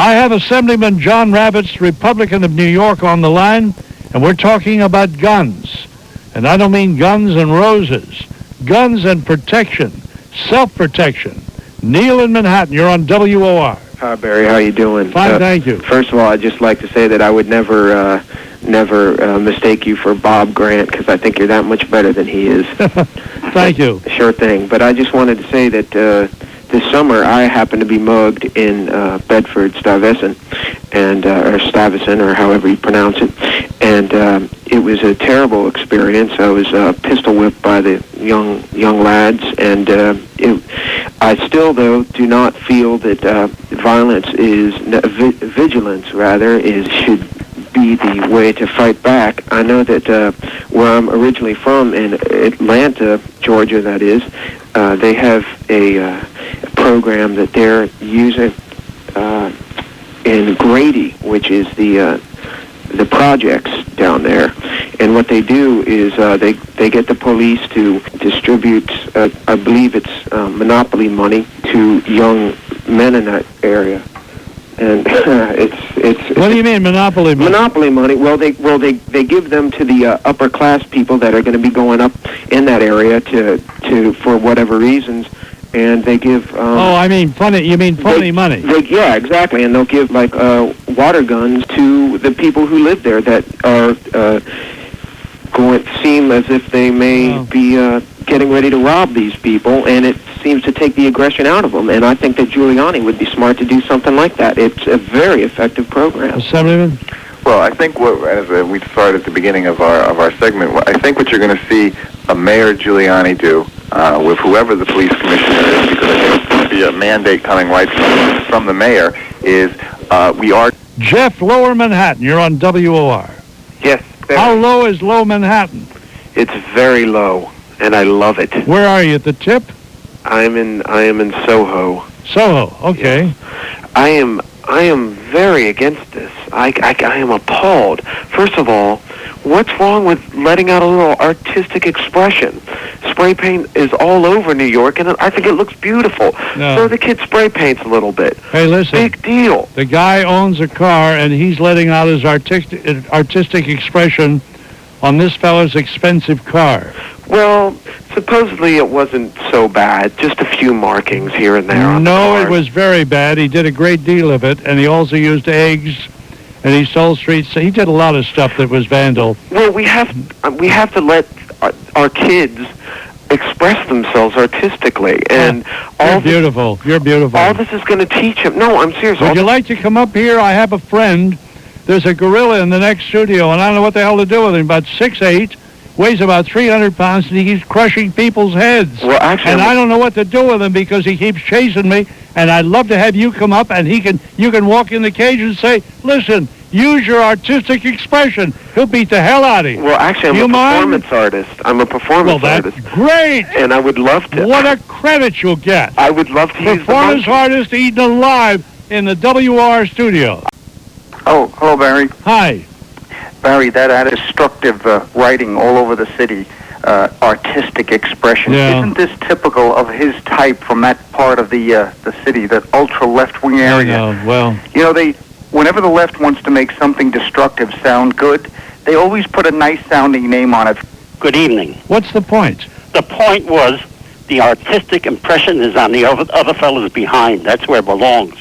I have Assemblyman John Ravitz, Republican of New York, on the line, and we're talking about guns. And I don't mean guns and roses. Guns and protection, self-protection. Neil in Manhattan, you're on WOR. Hi, Barry. How you doing? Fine, thank you. First of all, I'd just like to say that I would never mistake you for Bob Grant, because I think you're that much better than he is. Thank you. Sure thing. But I just wanted to say that this summer I happened to be mugged in Bedford Stuyvesant, and or Stuyvesant, or however you pronounce it, and it was a terrible experience. I was pistol whipped by the young lads, and I still, though, do not feel that violence is vigilance. Rather, should be the way to fight back. I know that where I'm originally from, in Atlanta, Georgia, that is, they have a program that they're using in Grady, which is the projects down there. And what they do is they get the police to distribute, I believe it's monopoly money to young men in that area. And it's What do you mean, monopoly money? Monopoly money. Well, they give them to the upper class people that are going to be going up in that area to for whatever reasons, and they give. I mean funny. You mean phony money? Yeah, exactly. And they'll give like water guns to the people who live there that are seem as if they may be getting ready to rob these people, and it seems to take the aggression out of them. And I think that Giuliani would be smart to do something like that. It's a very effective program. Assemblyman? Well, I think as we started at the beginning of our segment, I think what you're going to see Mayor Giuliani do with whoever the police commissioner is, because I think it's going to be a mandate coming right from the mayor, is we are... Jeff, Lower Manhattan, you're on WOR. Yes. How low is Low Manhattan? It's very low, and I love it. Where are you, at the tip? I am in Soho. Soho, okay. Yes. I am very against this. I am appalled. First of all, what's wrong with letting out a little artistic expression? Spray paint is all over New York, and I think it looks beautiful. No. So the kid spray paints a little bit. Hey, listen. Big deal. The guy owns a car, and he's letting out his artistic expression on this fellow's expensive car. Well, supposedly it wasn't so bad. Just a few markings here and there on the car. It was very bad. He did a great deal of it, and he also used eggs, and he sold streets. He did a lot of stuff that was vandal. Well, we have to let our kids express themselves artistically, and You're beautiful. You're beautiful. All this is going to teach him. No, I'm serious. Would you like to come up here? I have a friend. There's a gorilla in the next studio, and I don't know what the hell to do with him. About 6'8", weighs about 300 pounds, and he keeps crushing people's heads. Well, actually, and I don't know what to do with him because he keeps chasing me, and I'd love to have you come up, and you can walk in the cage and say, listen, use your artistic expression. He'll beat the hell out of you. Well, actually, I'm a performance artist. I'm a performance artist. Well, that's great. And I would love to. What a credit you'll get. I would love to use the performance artist eaten alive in the WR studio. Oh, hello, Barry. Hi. Barry, that had destructive writing all over the city, artistic expression. Yeah. Isn't this typical of his type from that part of the city, that ultra left-wing area? I know. Well, you know, whenever the left wants to make something destructive sound good, they always put a nice-sounding name on it. Good evening. what's the point? The point was the artistic impression is on the other fellows behind. That's where it belongs.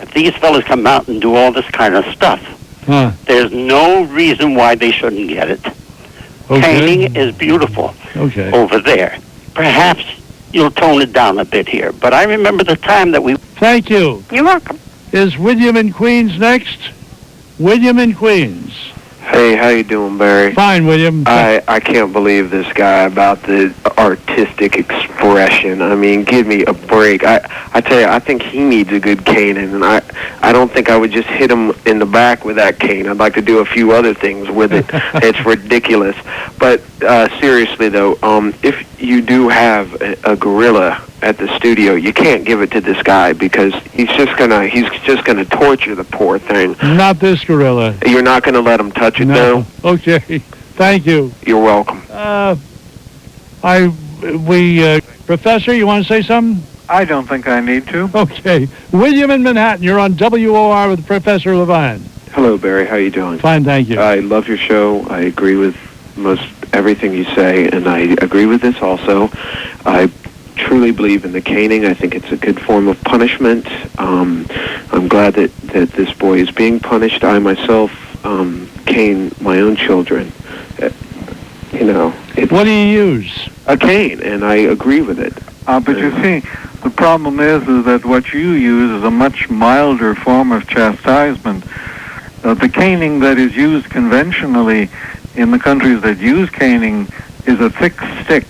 If these fellas come out and do all this kind of stuff, there's no reason why they shouldn't get it. Okay. Painting is beautiful over there. Perhaps you'll tone it down a bit here, but I remember the time that we... Thank you. You're welcome. Is William in Queens next? William in Queens. Hey, how you doing, Barry? Fine, William. I can't believe this guy about the artistic expression. I mean, give me a break. I tell you, I think he needs a good caning, and I don't think I would just hit him in the back with that cane. I'd like to do a few other things with it. It's ridiculous. But seriously, though, if you do have a gorilla at the studio, you can't give it to this guy because he's just gonna torture the poor thing. Not this gorilla. You're not gonna let him touch it, no. Okay. Thank you. You're welcome. Professor, you want to say something? I don't think I need to. Okay. William in Manhattan, you're on WOR with Professor Levine. Hello, Barry. How you doing? Fine, thank you. I love your show. I agree with most everything you say, and I agree with this also. I truly believe in the caning. I think it's a good form of punishment. I'm glad that this boy is being punished. I myself cane my own children. What do you use? A cane, and I agree with it. But you see, the problem is that what you use is a much milder form of chastisement. The caning that is used conventionally in the countries that use caning is a thick stick,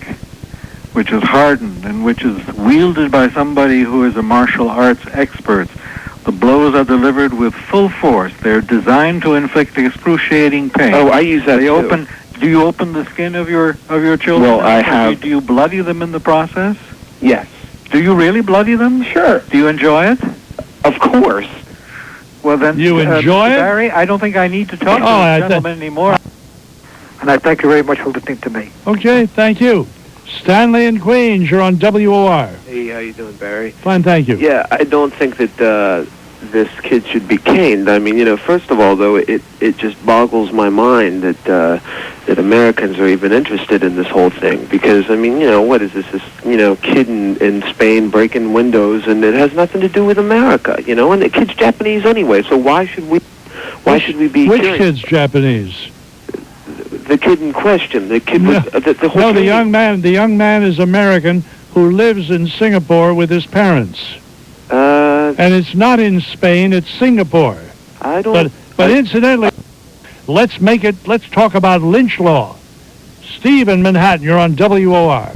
which is hardened and which is wielded by somebody who is a martial arts expert. The blows are delivered with full force. They're designed to inflict excruciating pain. Oh, I use that too. Do you open the skin of your children? Well, I have. Do you bloody them in the process? Yes. Do you really bloody them? Sure. Do you enjoy it? Of course. Well, then, You enjoy it? Barry, I don't think I need to talk to the gentleman anymore. And I thank you very much for listening to me. Okay, thank you. Stanley in Queens, you're on WOR. Hey, how you doing, Barry? Fine, thank you. Yeah, I don't think that this kid should be caned. I mean, first of all, though, it just boggles my mind that Americans are even interested in this whole thing. Because, I mean, what is this kid in Spain breaking windows, and it has nothing to do with America, and the kid's Japanese anyway, so why should we be Which curious? kid's Japanese? The kid in question. The kid was the whole No, the thing- young man is American who lives in Singapore with his parents. And it's not in Spain, it's Singapore. I don't... But incidentally, let's talk about lynch law. Steve in Manhattan, you're on WOR.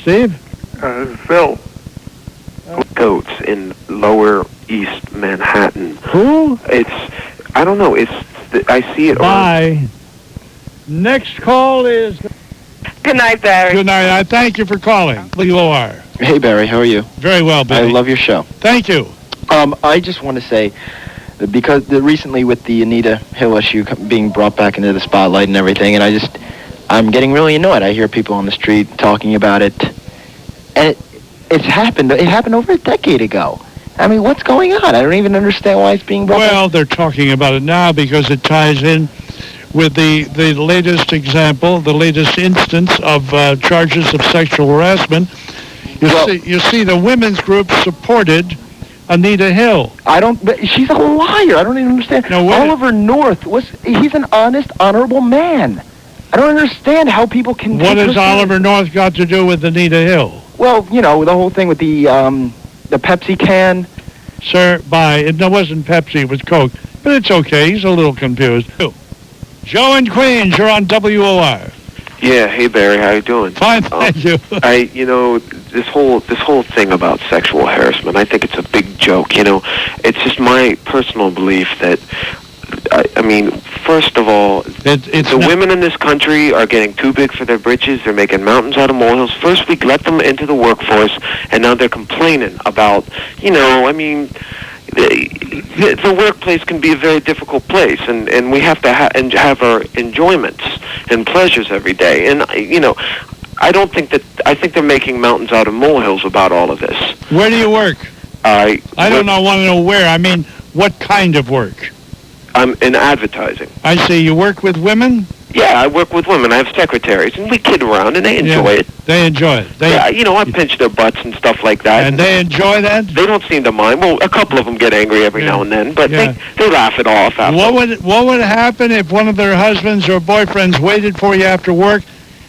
Steve? Phil. Goats in Lower East Manhattan. Who? I don't know, I see it Bye. Next call is... Good night, Barry. Good night. I thank you for calling. WOR. Hey, Barry, how are you? Very well, Billy. I love your show. Thank you. I just want to say, that because recently with the Anita Hill issue being brought back into the spotlight and everything, and I'm getting really annoyed. I hear people on the street talking about it, and it's happened. It happened over a decade ago. I mean, what's going on? I don't even understand why it's being brought back. Well, they're talking about it now because it ties in with the latest example, the latest instance of charges of sexual harassment. You see, the women's group supported Anita Hill. She's a liar. I don't even understand. No, Oliver North he's an honest, honorable man. I don't understand how people can... What has Oliver North got to do with Anita Hill? Well, the whole thing with the Pepsi can. Sir, bye. It wasn't Pepsi, it was Coke. But it's okay. He's a little confused. Joe in Queens, you're on WOR. Yeah, hey Barry, how you doing? Fine, thank you. This whole thing about sexual harassment, I think it's a big joke. It's just my personal belief that, I mean, first of all, the women in this country are getting too big for their britches. They're making mountains out of molehills. First, we let them into the workforce, and now they're complaining about, the workplace can be a very difficult place, and we have to have our enjoyments and pleasures every day. And I think they're making mountains out of molehills about all of this. Where do you work? I want to know where. I mean, what kind of work? I'm in advertising. I see. You work with women? Yeah, I work with women. I have secretaries, and we kid around, and they enjoy it. They enjoy it. I pinch their butts and stuff like that. And they enjoy that? They don't seem to mind. Well, a couple of them get angry every now and then, but they laugh it off. What would happen if one of their husbands or boyfriends waited for you after work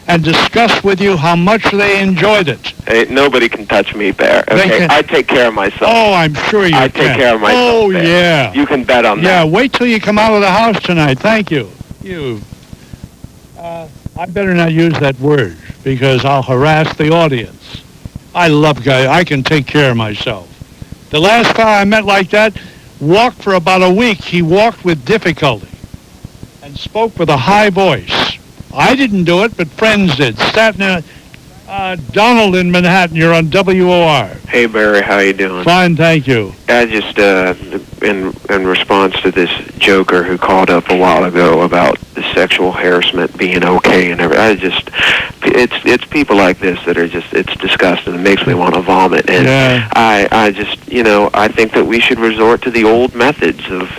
and discussed with you how much they enjoyed it? Hey, nobody can touch me, Bear. Okay, I take care of myself. Oh, I'm sure you can. I take care of myself. Oh, Bear. yeah. You can bet on that. Yeah, wait till you come out of the house tonight. Thank you. I better not use that word because I'll harass the audience. I love guys. I can take care of myself. The last guy I met like that walked for about a week. He walked with difficulty and spoke with a high voice. I didn't do it, but friends did. Donald in Manhattan, you're on WOR. Hey, Barry, how you doing? Fine, thank you. I just, in response to this joker who called up a while ago about the sexual harassment being okay and everything. It's people like this that are just, it's disgusting. It makes me want to vomit. And I just, I think that we should resort to the old methods of,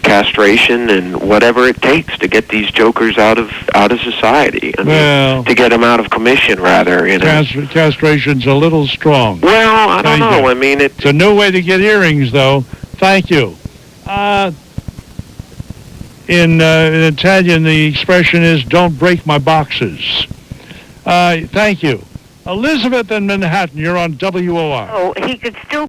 castration and whatever it takes to get these jokers out of society. I mean, to get them out of commission, rather. Castration's a little strong. Well, I don't know. I mean, it's a new way to get earrings, though. Thank you. In Italian, the expression is, don't break my boxes. Thank you. Elizabeth in Manhattan, you're on WOR. Oh, he could still